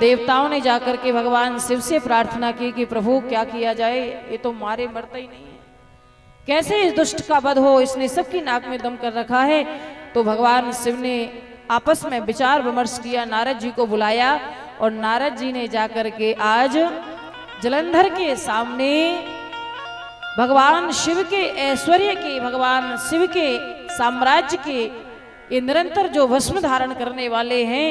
देवताओं ने जाकर के भगवान शिव से प्रार्थना की कि प्रभु क्या किया जाए, ये तो मारे मरता ही नहीं है, कैसे इस दुष्ट का वध हो, इसने सबकी नाक में दम कर रखा है। तो भगवान शिव ने आपस में विचार विमर्श किया, नारद जी को बुलाया और नारद जी ने जाकर के आज जलंधर के सामने भगवान शिव के ऐश्वर्य के, भगवान शिव के साम्राज्य के ये निरंतर जो भस्म धारण करने वाले हैं,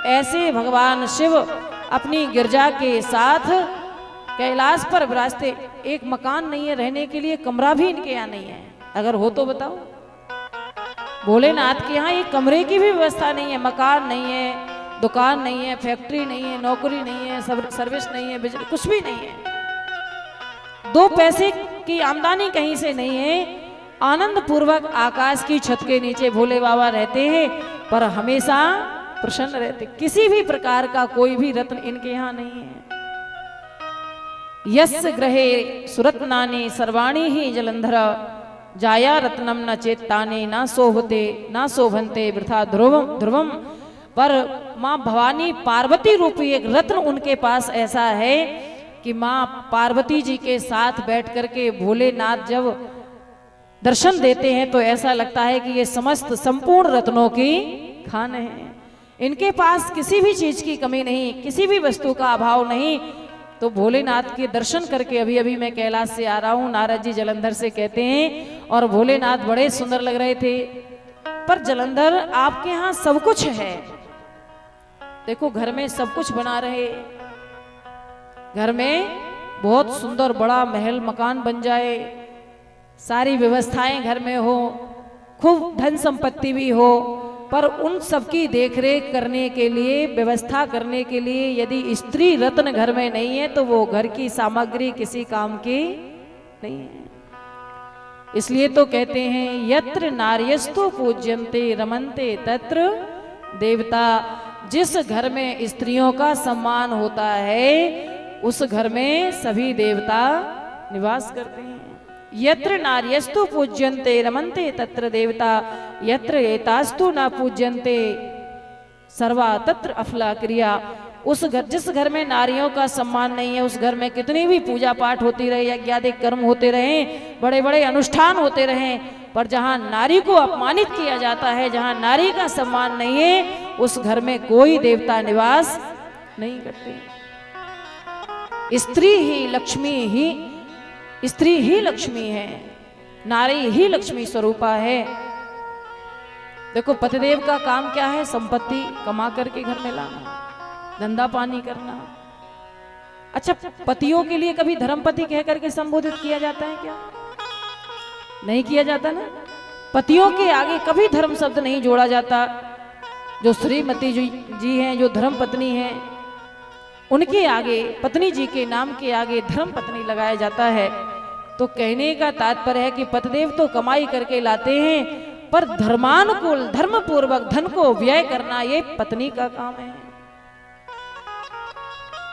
ऐसे भगवान शिव अपनी गिरजा के साथ कैलाश पर विराजते। एक मकान नहीं है रहने के लिए, कमरा भी इनके यहाँ नहीं है, अगर हो तो बताओ। भोलेनाथ के यहाँ एक कमरे की भी व्यवस्था नहीं है, मकान नहीं है, दुकान नहीं है, फैक्ट्री नहीं है, नौकरी नहीं है, सर्विस नहीं है, बिजली कुछ भी नहीं है, 2 पैसे की आमदनी कहीं से नहीं है। आनंद पूर्वक आकाश की छत के नीचे भोले बाबा रहते हैं, पर हमेशा प्रसन्न रहते, किसी भी प्रकार का कोई भी रत्न इनके यहाँ नहीं है। यस्य ग्रहे सुरत्नानि सर्वाणि ही जलंधर जाया रत्नम न चेत्तानि न शोभन्ते वृथा ध्रुवम। पर माँ भवानी पार्वती रूपी एक रत्न उनके पास ऐसा है कि माँ पार्वती जी के साथ बैठ करके भोलेनाथ जब दर्शन देते हैं तो ऐसा लगता है कि ये समस्त संपूर्ण रत्नों की खान है। इनके पास किसी भी चीज की कमी नहीं, किसी भी वस्तु का अभाव नहीं। तो भोलेनाथ के दर्शन करके अभी अभी मैं कैलाश से आ रहा हूँ, नारद जी जलंधर से कहते हैं, और भोलेनाथ बड़े सुंदर लग रहे थे। पर जलंधर आपके यहाँ सब कुछ है, देखो घर में सब कुछ बना रहे, घर में बहुत सुंदर बड़ा महल मकान बन जाए, सारी व्यवस्थाएं घर में हो, खूब धन संपत्ति भी हो, पर उन सबकी देखरेख करने के लिए, व्यवस्था करने के लिए यदि स्त्री रत्न घर में नहीं है तो वो घर की सामग्री किसी काम की नहीं है। इसलिए तो कहते हैं यत्र नार्यस्तु पूज्यन्ते रमन्ते तत्र देवता। जिस घर में स्त्रियों का सम्मान होता है उस घर में सभी देवता निवास करते हैं। यत्र नार्यस्तु पूज्यन्ते रमन्ते तत्र देवता यत्र एतास्तु न पूज्यन्ते सर्वा तत्र अफला क्रिया। उस घर, जिस घर में नारियों का सम्मान नहीं है, उस घर में कितनी भी पूजा पाठ होती रहे, यज्ञादि कर्म होते रहे, बड़े बड़े अनुष्ठान होते रहे, पर जहां नारी को अपमानित किया जाता है, जहां नारी का सम्मान नहीं है, उस घर में कोई देवता निवास नहीं करते। स्त्री ही लक्ष्मी है, नारी ही लक्ष्मी स्वरूपा है। देखो पतिदेव का काम क्या है, संपत्ति कमा करके घर में लाना, धंधा पानी करना। अच्छा, पतियों के लिए कभी धर्मपति कह करके संबोधित किया जाता है क्या? नहीं किया जाता ना। पतियों के आगे कभी धर्म शब्द नहीं जोड़ा जाता। जो श्रीमती जी हैं, जो धर्म पत्नी हैं, उनके आगे, पत्नी जी के नाम के आगे धर्म पत्नी लगाया जाता है। तो कहने का तात्पर्य है कि पतिदेव तो कमाई करके लाते हैं, पर धर्मानुकूल, धर्म पूर्वक धन को व्यय करना ये पत्नी का काम है।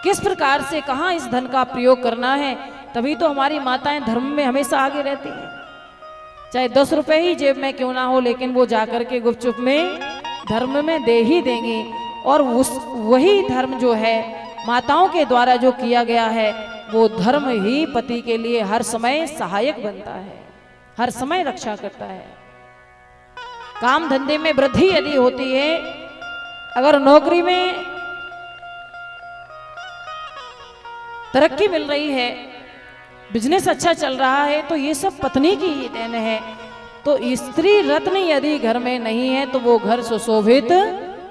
किस प्रकार से कहां इस धन का प्रयोग करना है, तभी तो हमारी माताएं धर्म में हमेशा आगे रहती हैं। चाहे 10 रुपए ही जेब में क्यों ना हो, लेकिन वो जाकर के गुपचुप में धर्म में दे ही देंगी। और वही धर्म जो है माताओं के द्वारा जो किया गया है, वो धर्म ही पति के लिए हर समय सहायक बनता है, हर समय रक्षा करता है। काम धंधे में वृद्धि यदि होती है, अगर नौकरी में तरक्की मिल रही है, बिजनेस अच्छा चल रहा है, तो ये सब पत्नी की ही देन है। तो स्त्री रत्न यदि घर में नहीं है तो वो घर सुशोभित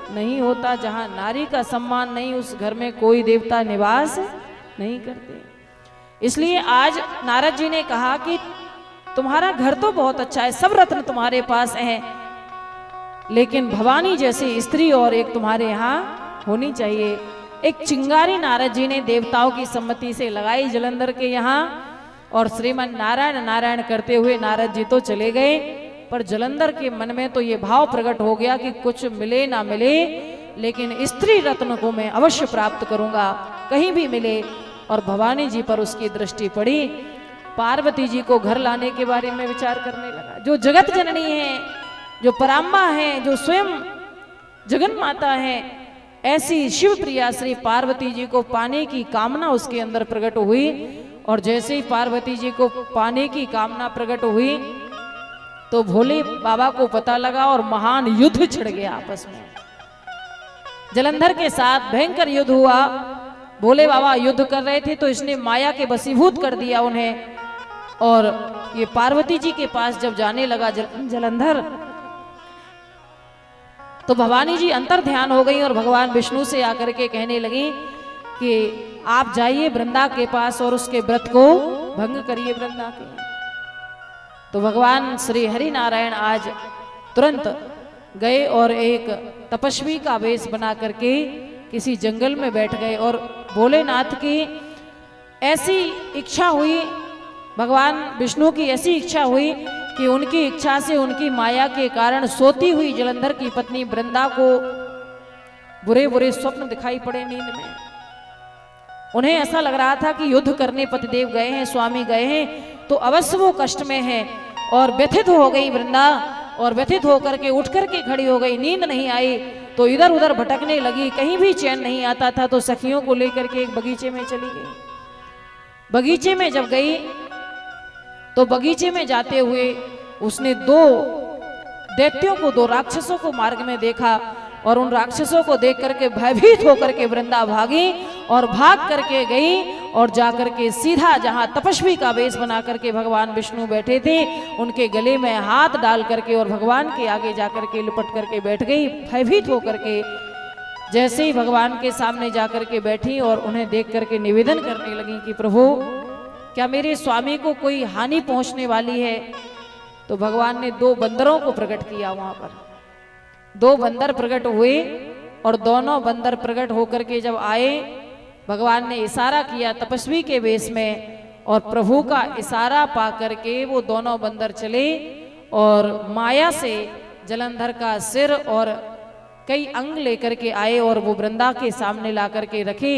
नहीं होता। जहां नारी का सम्मान नहीं, उस घर में कोई देवता निवास नहीं करते। इसलिए आज नारद जी ने कहा कि तुम्हारा घर तो बहुत अच्छा है, सब रत्न तुम्हारे पास हैं, लेकिन भवानी जैसी स्त्री और एक तुम्हारे यहाँ होनी चाहिए। एक चिंगारी नारद जी ने देवताओं की सम्मति से लगाई जलंधर के यहाँ, और श्रीमन नारायण नारायण करते हुए नारद जी तो चले गए। पर जलंधर के मन में तो ये भाव प्रकट हो गया कि कुछ मिले ना मिले, लेकिन स्त्री रत्न को मैं अवश्य प्राप्त करूंगा, कहीं भी मिले। और भवानी जी पर उसकी दृष्टि पड़ी। पार्वती जी को घर लाने के बारे में विचार करने लगा। जो जगत जननी है, जो पराम्बा है, जो स्वयं जगन माता है, ऐसी शिव प्रिया श्री पार्वती जी को पाने की कामना उसके अंदर प्रकट हुई। और जैसे ही पार्वती जी को पाने की कामना प्रकट हुई तो भोले बाबा को पता लगा और महान युद्ध छिड़ गया आपस में। जलंधर के साथ भयंकर युद्ध हुआ। भोले बाबा युद्ध कर रहे थे तो इसने माया के वशीभूत कर दिया उन्हें। और ये पार्वती जी के पास जब जाने लगा जलंधर, तो भवानी जी अंतर ध्यान हो गई और भगवान विष्णु से आकर के कहने लगी कि आप जाइए वृंदा के पास और उसके व्रत को भंग करिए वृंदा के। तो भगवान श्री हरि नारायण आज तुरंत गए और एक तपस्वी का वेश बना करके किसी जंगल में बैठ गए। और भोलेनाथ की ऐसी इच्छा हुई, भगवान विष्णु की ऐसी इच्छा हुई कि उनकी इच्छा से उनकी माया के कारण सोती हुई जलंधर की पत्नी वृंदा को बुरे बुरे स्वप्न दिखाई पड़े नींद में। उन्हें ऐसा लग रहा था कि युद्ध करने पतिदेव गए हैं, स्वामी गए हैं, तो अवश्य वो कष्ट में है। और व्यथित हो गई वृंदा और व्यथित होकर के उठ करके खड़ी हो गई। नींद नहीं आई तो इधर उधर भटकने लगी, कहीं भी चैन नहीं आता था। तो सखियों को लेकर के एक बगीचे में चली गई। बगीचे में जब गई तो बगीचे में जाते हुए उसने दो दैत्यों को, दो राक्षसों को मार्ग में देखा। और उन राक्षसों को देख करके भयभीत होकर के वृंदा भागी और भाग करके गई और जाकर के सीधा जहां तपस्वी का वेश बना करके भगवान विष्णु बैठे थे उनके गले में हाथ डाल करके और भगवान के आगे जाकर के लिपट करके बैठ गई भयभीत होकर के। जैसे ही भगवान के सामने जाकर के बैठी और उन्हें देख करके निवेदन करने लगी कि प्रभु क्या मेरे स्वामी को कोई हानि पहुंचने वाली है। तो भगवान ने दो बंदरों को प्रकट किया। वहां पर दो बंदर प्रकट हुए और दोनों बंदर प्रकट होकर के जब आए, भगवान ने इशारा किया तपस्वी के वेश में और प्रभु का इशारा पा करके वो दोनों बंदर चले और माया से जलंधर का सिर और कई अंग लेकर के आए और वो वृंदा के सामने ला करके रखे।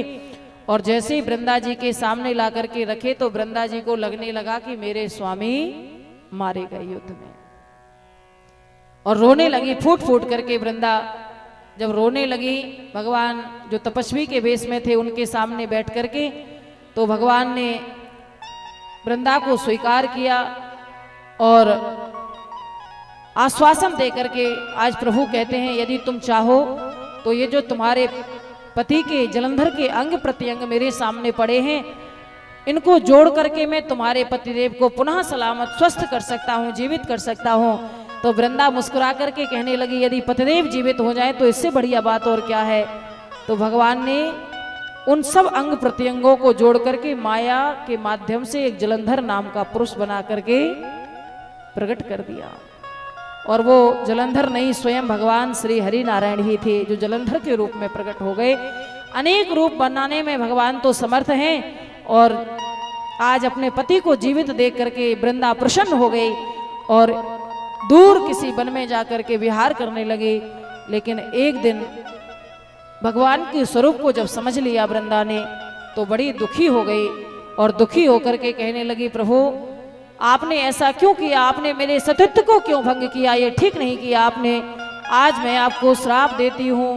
और जैसे ही वृंदा जी के सामने ला करके रखे तो वृंदा जी को लगने लगा कि मेरे स्वामी मारे गए युद्ध में, और रोने लगी फूट फूट करके वृंदा। जब रोने लगी भगवान जो तपस्वी के वेश में थे उनके सामने बैठ करके, तो भगवान ने वृंदा को स्वीकार किया और आश्वासन दे करके आज प्रभु कहते हैं यदि तुम चाहो तो ये जो तुम्हारे पति के जलंधर के अंग प्रत्यंग मेरे सामने पड़े हैं इनको जोड़ करके मैं तुम्हारे पतिदेव को पुनः सलामत स्वस्थ कर सकता हूँ, जीवित कर सकता हूँ। तो वृंदा मुस्कुरा करके कहने लगी यदि पतिदेव जीवित हो जाए तो इससे बढ़िया बात और क्या है। तो भगवान ने उन सब अंग प्रत्यंगों को जोड़ करके माया के माध्यम से एक जलंधर नाम का पुरुष बना करके प्रकट कर दिया। और वो जलंधर नहीं स्वयं भगवान श्री हरि नारायण ही थे जो जलंधर के रूप में प्रकट हो गए। अनेक रूप बनाने में भगवान तो समर्थ हैं और आज अपने पति को जीवित देख करके वृंदा प्रसन्न हो गई और दूर किसी वन में जाकर के विहार करने लगे। लेकिन एक दिन भगवान के स्वरूप को जब समझ लिया वृंदा ने तो बड़ी दुखी हो गई और दुखी होकर के कहने लगी प्रभु आपने ऐसा क्यों किया, आपने मेरे सतीत्व को क्यों भंग किया, ये ठीक नहीं किया आपने। आज मैं आपको श्राप देती हूं।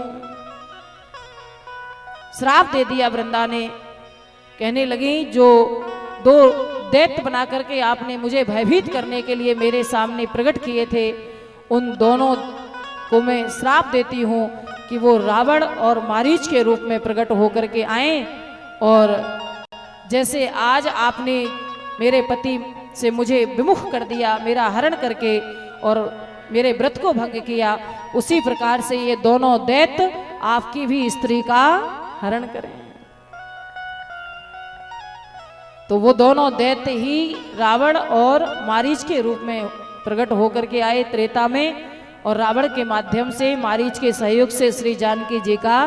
श्राप दे दिया वृंदा ने। कहने लगी जो दो दैत्य बना करके आपने मुझे भयभीत करने के लिए मेरे सामने प्रकट किए थे उन दोनों को मैं श्राप देती हूं कि वो रावण और मारीच के रूप में प्रकट होकर के आए। और जैसे आज आपने मेरे पति से मुझे विमुख कर दिया, मेरा हरण करके और मेरे व्रत को भंग किया, उसी प्रकार से ये दोनों दैत्य आपकी भी स्त्री का हरण करें। तो वो दोनों दैत्य ही रावण और मारीच के रूप में प्रकट होकर के आए त्रेता में और रावण के माध्यम से मारीच के सहयोग से श्री जानकी जी का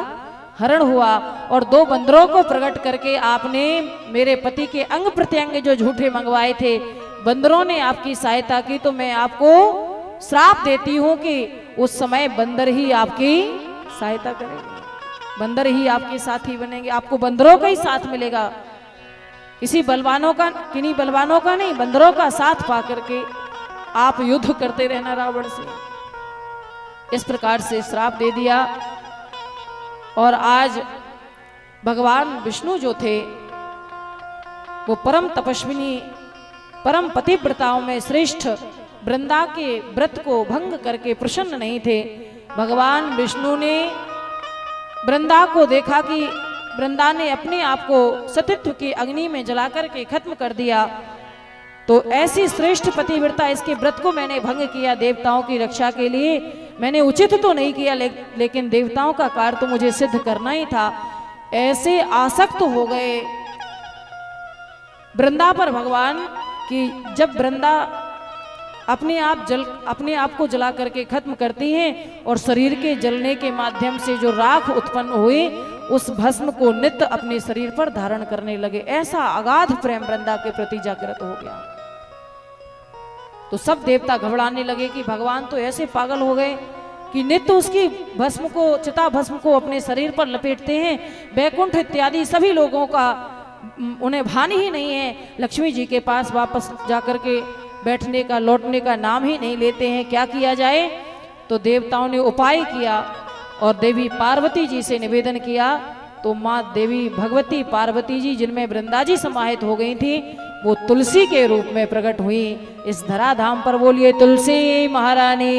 हरण हुआ। और दो बंदरों को प्रकट करके आपने मेरे पति के अंग प्रत्यंग जो झूठे मंगवाए थे बंदरों ने आपकी सहायता की। तो मैं आपको श्राप देती हूं कि उस समय बंदर ही आपकी सहायता करेंगे, बंदर ही आपके साथी बनेंगे, आपको बंदरों का ही साथ मिलेगा, किसी बलवानों का, किन्हीं बलवानों का नहीं, बंदरों का साथ पा करके आप युद्ध करते रहना रावण से। इस प्रकार से श्राप दे दिया। और आज भगवान विष्णु जो थे वो परम तपस्विनी परम पतिव्रताओं में श्रेष्ठ वृंदा के व्रत को भंग करके प्रसन्न नहीं थे। भगवान विष्णु ने वृंदा को देखा कि वृंदा ने अपने आप को सतीत्व की अग्नि में जला करके खत्म कर दिया, तो ऐसी श्रेष्ठ पतिव्रता इसके व्रत को मैंने भंग किया देवताओं की रक्षा के लिए। मैंने उचित तो नहीं किया लेकिन देवताओं का कार्य तो मुझे सिद्ध करना ही था। ऐसे आसक्त हो गए वृंदा पर भगवान कि जब वृंदा अपने आप को जला करके खत्म करती हैं और शरीर के जलने के माध्यम से जो राख उत्पन्न हुई उस भस्म को नित्य अपने शरीर पर धारण करने लगे। ऐसा अगाध प्रेम वृंदा के प्रति जागृत हो गया। तो सब देवता घबराने लगे कि भगवान तो ऐसे पागल हो गए कि नित्य उसकी भस्म को चिता भस्म को अपने शरीर पर लपेटते हैं। बैकुंठ इत्यादि सभी लोगों का उन्हें भान ही नहीं है। लक्ष्मी जी के पास वापस जाकर के बैठने का लौटने का नाम ही नहीं लेते हैं। क्या किया जाए? तो देवताओं ने उपाय किया और देवी पार्वती जी से निवेदन किया। तो माँ देवी भगवती पार्वती जी जिनमें वृंदा जी समाहित हो गई थी वो तुलसी के रूप में प्रकट हुई इस धराधाम पर। बोलिए तुलसी महारानी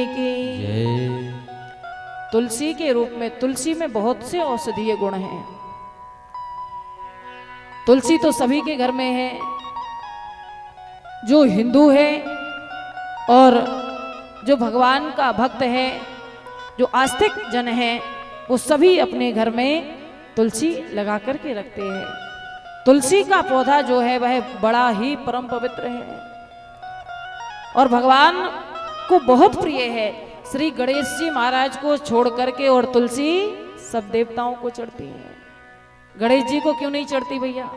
की जय। तुलसी के रूप में, तुलसी में बहुत से औषधीय गुण हैं। तुलसी तो सभी के घर में है। जो हिंदू है और जो भगवान का भक्त है, जो आस्तिक जन है, वो सभी अपने घर में तुलसी लगा करके रखते हैं। तुलसी का पौधा जो है वह बड़ा ही परम पवित्र है और भगवान को बहुत प्रिय है। श्री गणेश जी महाराज को छोड़ करके और तुलसी सब देवताओं को चढ़ती है। गणेश जी को क्यों नहीं चढ़ती भैया?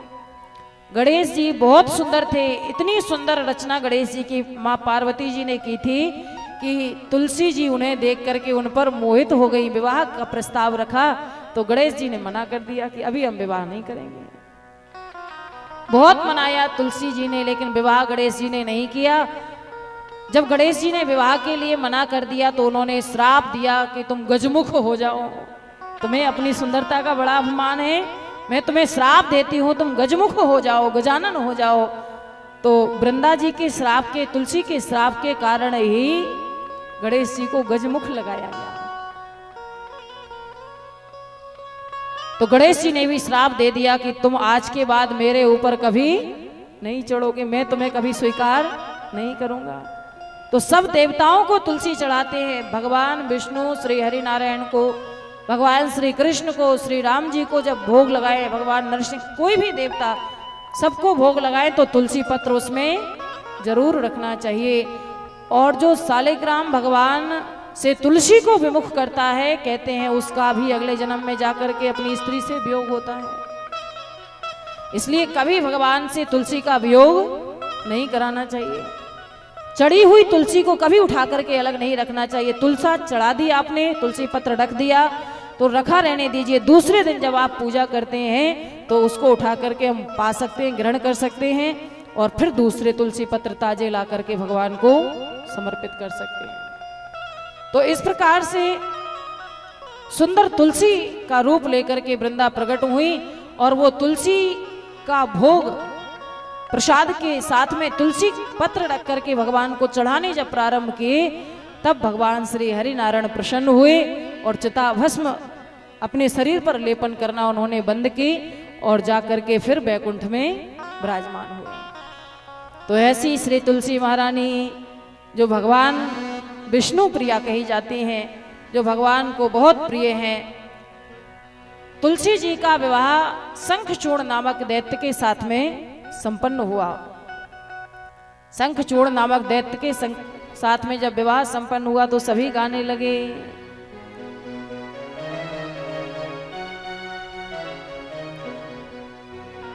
गणेश जी बहुत सुंदर थे। इतनी सुंदर रचना गणेश जी की माँ पार्वती जी ने की थी कि तुलसी जी उन्हें देख करके उन पर मोहित हो गई। विवाह का प्रस्ताव रखा तो गणेश जी ने मना कर दिया कि अभी हम विवाह नहीं करेंगे। बहुत मनाया तुलसी जी ने लेकिन विवाह गणेश जी ने नहीं किया। जब गणेश जी ने विवाह के लिए मना कर दिया तो उन्होंने श्राप दिया कि तुम गजमुख हो जाओ, तुम्हें अपनी सुंदरता का बड़ा अभिमान है, मैं तुम्हें श्राप देती हूँ, तुम गजमुख हो जाओ, गजानन हो जाओ। तो वृंदा जी के श्राप के, तुलसी के श्राप के कारण ही गणेश जी को गजमुख लगाया गया। तो गणेश जी ने भी श्राप दे दिया कि तुम आज के बाद मेरे ऊपर कभी नहीं चढ़ोगे, मैं तुम्हें कभी स्वीकार नहीं करूंगा। तो सब देवताओं को तुलसी चढ़ाते हैं। भगवान विष्णु, श्री हरि नारायण को, भगवान श्री कृष्ण को, श्री राम जी को जब भोग लगाए, भगवान नरसिंह, कोई भी देवता सबको भोग लगाए तो तुलसी पत्र उसमें जरूर रखना चाहिए। और जो सालिग्राम भगवान से तुलसी को विमुख करता है, कहते हैं उसका भी अगले जन्म में जाकर के अपनी स्त्री से वियोग होता है। इसलिए कभी भगवान से तुलसी का वियोग नहीं कराना चाहिए। चढ़ी हुई तुलसी को कभी उठा करके अलग नहीं रखना चाहिए। तुलसा चढ़ा दी आपने, तुलसी पत्र रख दिया तो रखा रहने दीजिए। दूसरे दिन जब आप पूजा करते हैं तो उसको उठा करके हम पा सकते हैं, ग्रहण कर सकते हैं और फिर दूसरे तुलसी पत्र ताजे ला करके भगवान को समर्पित कर सकते हैं। तो इस प्रकार से सुंदर तुलसी का रूप लेकर के वृंदा प्रकट हुई और वो तुलसी का भोग प्रसाद के साथ में तुलसी पत्र रख करके भगवान को चढ़ाने जब प्रारंभ किए तब भगवान श्री हरि नारायण प्रसन्न हुए और चिता भस्म अपने शरीर पर लेपन करना उन्होंने बंद की और जाकर के फिर बैकुंठ में विराजमान हुए। तो ऐसी श्री तुलसी महारानी जो भगवान विष्णु प्रिया कही जाती हैं, जो भगवान को बहुत प्रिय हैं। तुलसी जी का विवाह शंखचूड़ नामक दैत्य के साथ में संपन्न हुआ। शंखचूड़ नामक दैत्य के साथ में जब विवाह संपन्न हुआ तो सभी गाने लगे।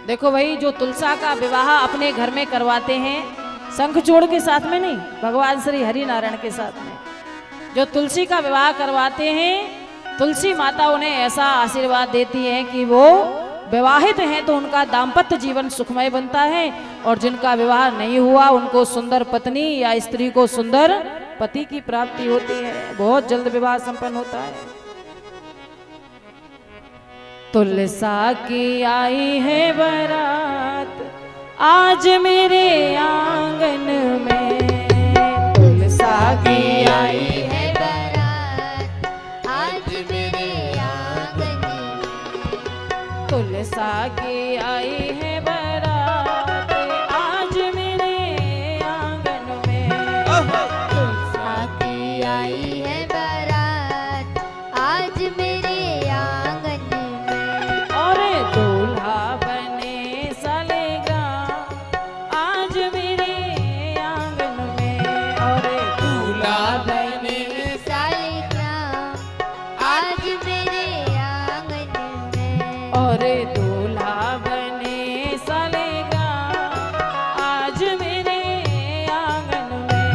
देखो भाई, जो तुलसा का विवाह अपने घर में करवाते हैं, शंखचूड़ के साथ में नहीं, भगवान श्री हरि नारायण के साथ में जो तुलसी का विवाह करवाते हैं, तुलसी माता उन्हें ऐसा आशीर्वाद देती है कि वो विवाहित हैं तो उनका दाम्पत्य जीवन सुखमय बनता है और जिनका विवाह नहीं हुआ उनको सुंदर पत्नी या स्त्री को सुंदर पति की प्राप्ति होती है। बहुत जल्द विवाह संपन्न होता है। तुलसा की आई है बारात आज मेरे आंगन में, तुलसा की आई है बारात आज मेरे आंगन में, तुलसा की आई है बारात आज मेरे आंगन में, तुलसा की आई है बारात आज मेरे आंगन में, और दूल्हा बने सालेग्राम आज मेरे आंगन में, और दूल्हा बने सालिग्राम आज मेरे आंगन में, और दूल्हा बने सालेग्राम आज मेरे आंगन में,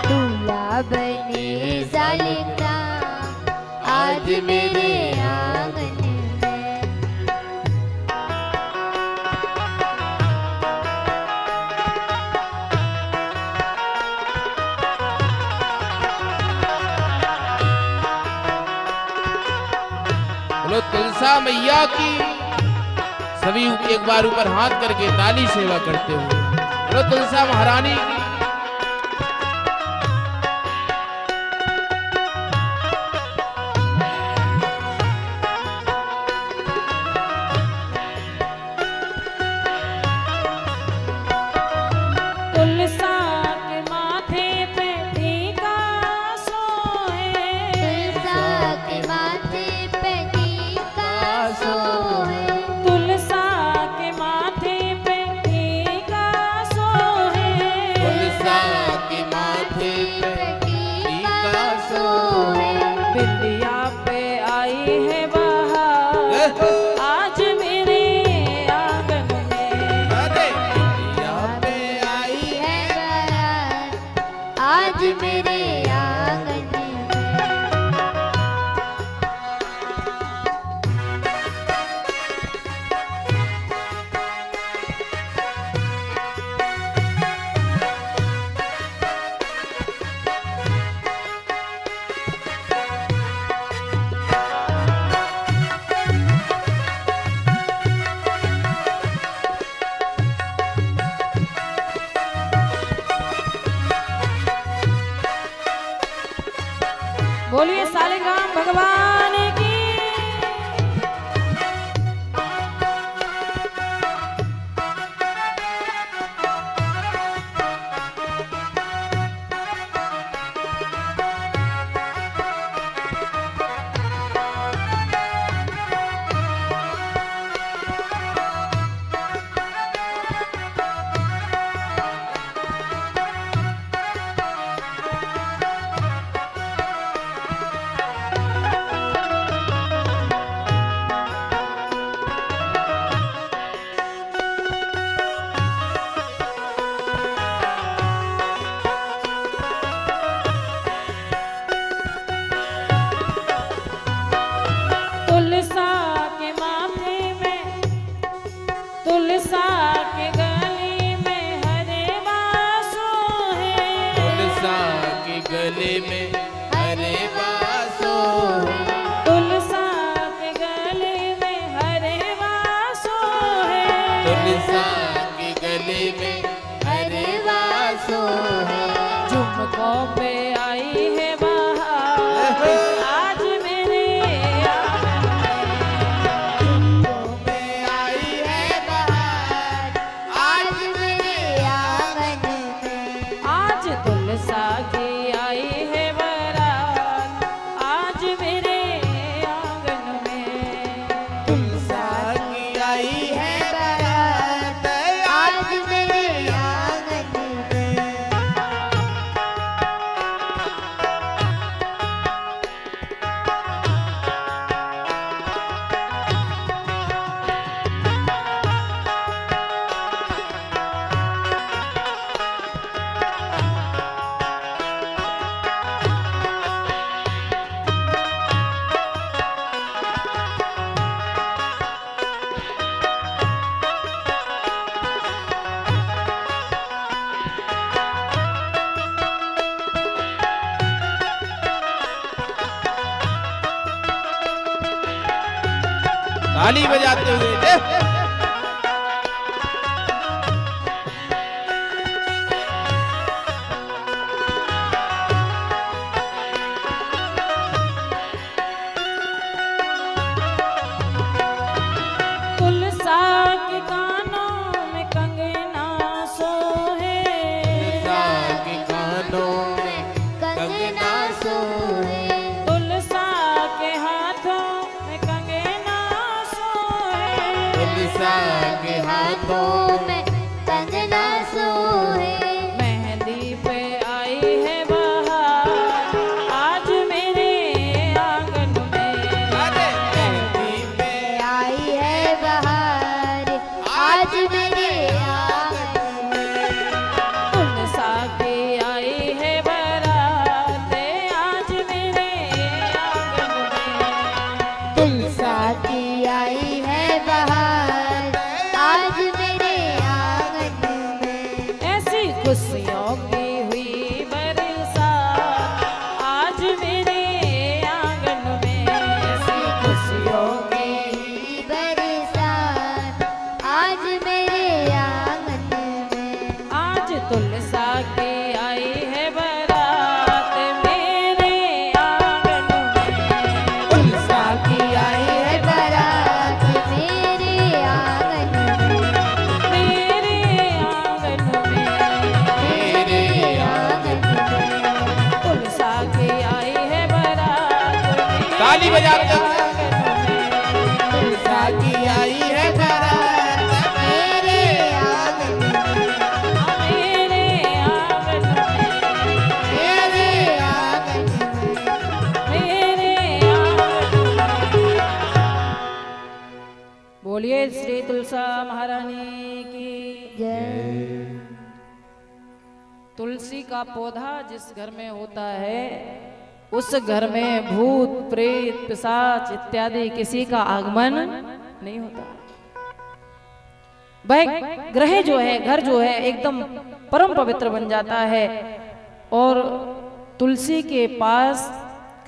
दूल्हा बने सालिग्राम आज मेरे आंगन में। बोलो तुलसा मैया की। सभी एक बार ऊपर हाथ करके ताली सेवा करते हुए बोलो तुलसा महारानी की। तुलसा के माथे पे टीका सोहे, तुलसा के माथे पे टीका सोहे, तुलसा के माथे पे टीका सोहे, तुलसा के माथे पे टीका सोहे, बिंदिया पे आई है बहार आज मेरे आंगन में, अरे यहाँ पे आई है बारात आज मेरे आंगन में। बोलिए सालिग्राम भगवान की। तुलसा के माथे में, तुलसा के गले में हरे बासो है, तुलसा के गले में हरे बासो है, तुलसा के गले में हरे बासो है, तुलसा के गले में हरे बासो है, झुमकों पे आई है बहार आज मेरे आंगन में आई है बहार आज मेरे आंगन में, आज तुलसा की आई है बारात आज मेरे आंगन में, तुलसा की आई है बारात आज मेरे आंगन में। ताली बजाते हुए जय। तुलसा के कानों में कंगना सोहे, तुलसा के कानों में कंगना सोहे, तुलसा के हाथों में कंगना सोहे, तुलसा के हाथों में कंगना सोहे। मेहंदी पे आई है बहार आज मेरे आंगन में, अरे मेहंदी पे आई है बहार आज मेरे आंगन में। तुलसा की आई है बारात आज मेरे आंगन में, तुलसा की आई है बहार आज मेरे आंगन में। ऐसी खुशियों की हुई बरसात आज मेरे आंगन में, ऐसी खुशियों की की बरसात आज मेरे आंगन में। आज तुलसा की आई है बारात मेरे आंगन में, तुलसा की आई है बारात मेरे आंगन में। मेरे आंगन में, मेरे आंगन में। तुलसा की आई है बारात ताली बजाते हुए। तुलसा की आई है बारात मेरे आंगन में। मेरे आंगन में, मेरे आंगन में। मेरे आंगन में। बोलिए श्री तुलसा महारानी की। जय। तुलसी का पौधा जिस घर में होता है उस घर में भूत प्रेत पिशाच इत्यादि किसी का आगमन नहीं होता। वह ग्रह जो है घर जो है एकदम परम पवित्र बन जाता है। और तुलसी के पास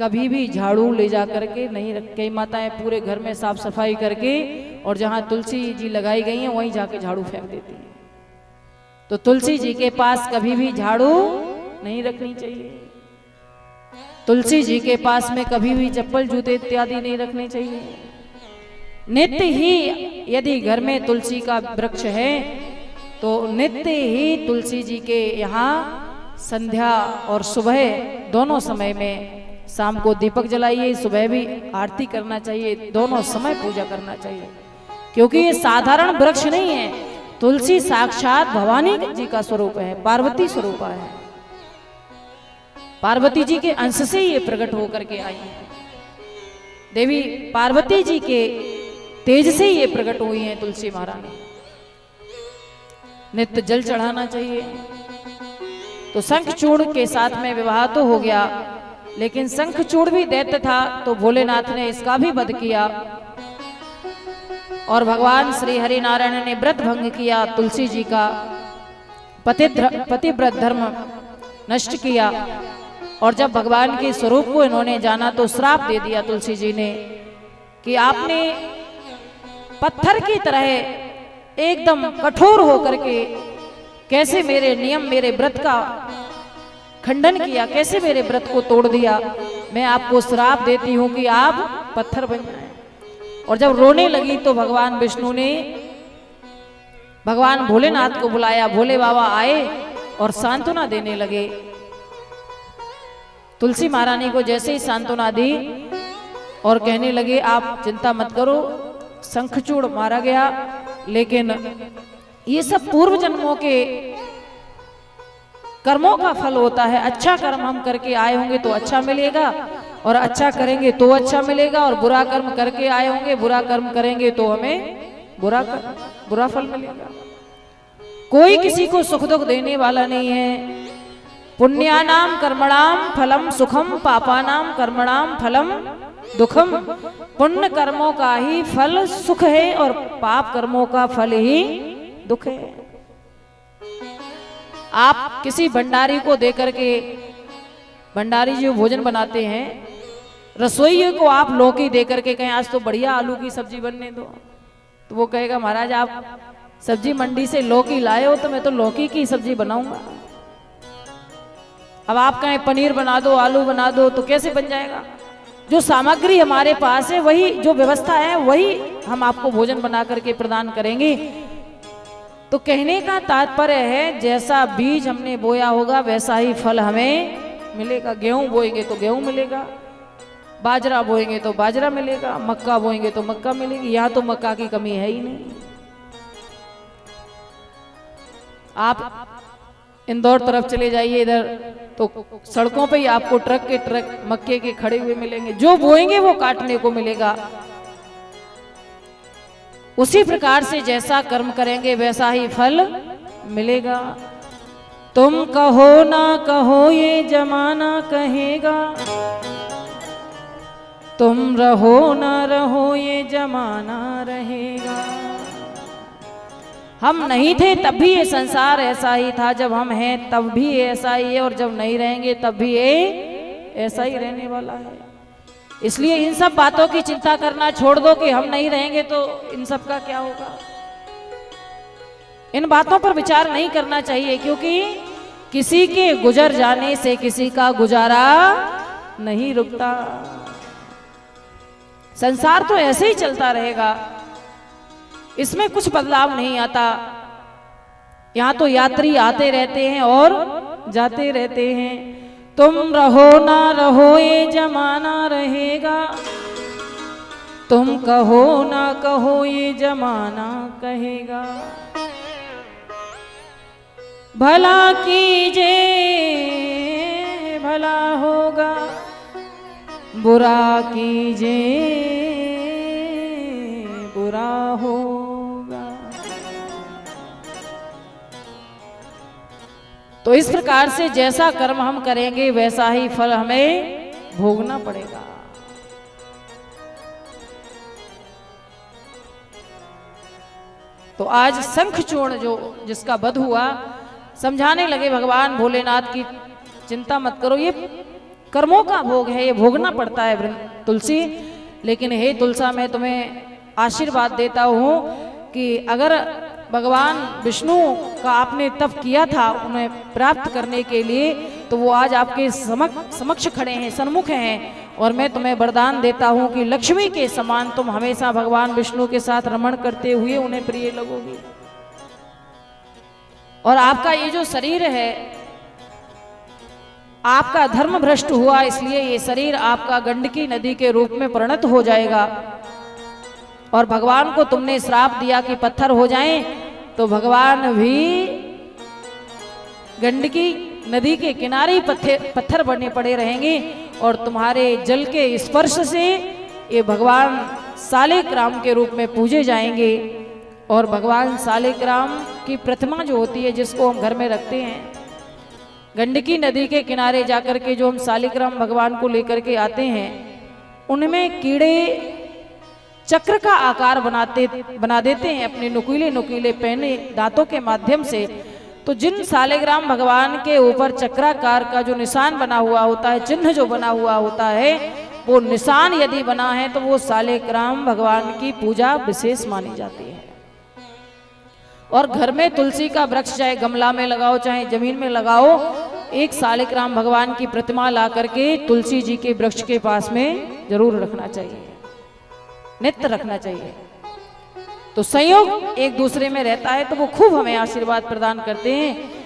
कभी भी झाड़ू ले जा करके नहीं रख, कई माताएं पूरे घर में साफ सफाई करके और जहां तुलसी जी लगाई गई हैं वहीं जाके झाड़ू फेंक देती हैं। तो तुलसी जी के पास कभी भी झाड़ू नहीं रखनी चाहिए। तुलसी जी के पास में कभी भी चप्पल जूते इत्यादि नहीं रखने चाहिए। नित्य ही यदि घर में तुलसी का वृक्ष है तो नित्य ही तुलसी जी के यहाँ संध्या और सुबह दोनों समय में, शाम को दीपक जलाइए, सुबह भी आरती करना चाहिए, दोनों समय पूजा करना चाहिए। क्योंकि ये साधारण वृक्ष नहीं है, तुलसी साक्षात भवानी जी का स्वरूप है, पार्वती स्वरूप है। पार्वती जी के अंश से ये प्रकट होकर के आई है। देवी पार्वती जी के तेज से ये प्रकट हुई हैं तुलसी महारानी। नित्य जल चढ़ाना चाहिए। तो शंखचूड़ के साथ में विवाह तो हो गया, लेकिन शंखचूड़ भी दैत्य था तो भोलेनाथ ने इसका भी वध किया और भगवान श्री हरि नारायण ने व्रत भंग किया, तुलसी जी का पतिव्रत धर्म नष्ट किया। और जब भगवान के स्वरूप को इन्होंने जाना तो श्राप दे दिया तुलसी जी ने कि आपने पत्थर की तरह एकदम कठोर होकर के कैसे मेरे नियम मेरे व्रत का खंडन किया, कैसे मेरे व्रत को तोड़ दिया। मैं आपको श्राप देती हूं कि आप पत्थर बन जाएं। और जब रोने लगी तो भगवान विष्णु ने भगवान भोलेनाथ को बुलाया। भोले बाबा आए और सांत्वना देने लगे। तुलसी महारानी को जैसे ही सांत्वना दी और कहने लगे आप चिंता मत करो, शंखचूड़ मारा गया, लेकिन ये सब पूर्व जन्मों के कर्मों का फल होता है। अच्छा कर्म हम करके आए होंगे तो अच्छा मिलेगा, और अच्छा करेंगे तो अच्छा मिलेगा, और बुरा कर्म करके आए होंगे, बुरा कर्म करेंगे तो हमें बुरा फल मिलेगा। कोई किसी को सुख दुख देने वाला नहीं है। पुण्यानाम कर्मणाम फलम सुखम, पापानाम कर्मणाम फलम दुखम। पुण्य कर्मों का ही फल सुख है और पाप कर्मों का फल ही दुख है। आप किसी भंडारी को देकर के, भंडारी जो भोजन बनाते हैं, रसोई को आप लौकी दे करके कहें आज तो बढ़िया आलू की सब्जी बनने दो, तो वो कहेगा महाराज आप सब्जी मंडी से लौकी लाए हो तो मैं तो लौकी की सब्जी बनाऊंगा। अब आप कहें पनीर बना दो, आलू बना दो, तो कैसे बन जाएगा? जो सामग्री हमारे पास है वही, जो व्यवस्था है वही हम आपको भोजन बना करके प्रदान करेंगे। तो कहने का तात्पर्य है जैसा बीज हमने बोया होगा वैसा ही फल हमें मिलेगा। गेहूं बोएंगे तो गेहूं मिलेगा, बाजरा बोएंगे तो बाजरा मिलेगा, मक्का बोएंगे तो मक्का मिलेगी। यहाँ तो मक्का की कमी है ही नहीं। आप इंदौर तरफ चले जाइए, इधर तो सड़कों पे ही आपको ट्रक के ट्रक मक्के के खड़े हुए मिलेंगे। जो बोएंगे वो काटने को मिलेगा। उसी प्रकार से जैसा कर्म करेंगे वैसा ही फल मिलेगा। तुम कहो ना कहो ये जमाना कहेगा, तुम रहो ना रहो ये जमाना रहेगा। हम नहीं थे तब भी ये संसार ऐसा ही था, जब हम हैं तब भी ऐसा ही है, और जब नहीं रहेंगे तब भी ये ऐसा ही रहने वाला है। इसलिए इन सब बातों की चिंता करना छोड़ दो कि हम नहीं रहेंगे तो इन सब का क्या होगा। इन बातों पर विचार नहीं करना चाहिए, क्योंकि किसी के गुजर जाने से किसी का गुजारा नहीं रुकता। संसार तो ऐसे ही चलता रहेगा, इसमें कुछ बदलाव नहीं आता। यहाँ तो यात्री आते रहते हैं और जाते रहते हैं। तुम रहो ना रहो ये जमाना रहेगा, तुम कहो ना कहो ये जमाना कहेगा। भला कीजिए भला होगा, बुरा कीजिए बुरा होगा। तो इस प्रकार से जैसा कर्म हम करेंगे वैसा ही फल हमें भोगना पड़ेगा। तो आज शंखचूर्ण जो जिसका वध हुआ, समझाने लगे भगवान भोलेनाथ की चिंता मत करो, ये कर्मों का भोग है, ये भोगना पड़ता है तुलसी। लेकिन हे तुलसा, मैं तुम्हें आशीर्वाद देता हूं कि अगर भगवान विष्णु का आपने तप किया था उन्हें प्राप्त करने के लिए, तो वो आज आपके समक्ष खड़े हैं, सन्मुख हैं, और मैं तुम्हें वरदान देता हूं कि लक्ष्मी के समान तुम हमेशा भगवान विष्णु के साथ रमण करते हुए उन्हें प्रिय लगोगी। और आपका ये जो शरीर है, आपका धर्म भ्रष्ट हुआ, इसलिए ये शरीर आपका गंडकी नदी के रूप में परिणत हो जाएगा। और भगवान को तुमने श्राप दिया कि पत्थर हो जाएं, तो भगवान भी गंडकी नदी के किनारे पत्थर बनने पड़े रहेंगे, और तुम्हारे जल के स्पर्श से ये भगवान सालिग्राम के रूप में पूजे जाएंगे। और भगवान सालिग्राम की प्रतिमा जो होती है, जिसको हम घर में रखते हैं, गंडकी नदी के किनारे जाकर के जो हम सालिग्राम भगवान को लेकर के आते हैं, उनमें कीड़े चक्र का आकार बना देते हैं अपने नुकीले नुकीले पहने दांतों के माध्यम से। तो जिन सालिग्राम भगवान के ऊपर चक्राकार का जो निशान बना हुआ होता है, चिन्ह जो बना हुआ होता है, वो निशान यदि बना है तो वो सालिग्राम भगवान की पूजा विशेष मानी जाती है। और घर में तुलसी का वृक्ष चाहे गमला में लगाओ चाहे जमीन में लगाओ, एक सालिग्राम भगवान की प्रतिमा ला करके तुलसी जी के वृक्ष के पास में जरूर रखना चाहिए, नित्य रखना चाहिए। तो संयोग एक दूसरे में रहता है, तो वो खूब हमें आशीर्वाद प्रदान करते हैं।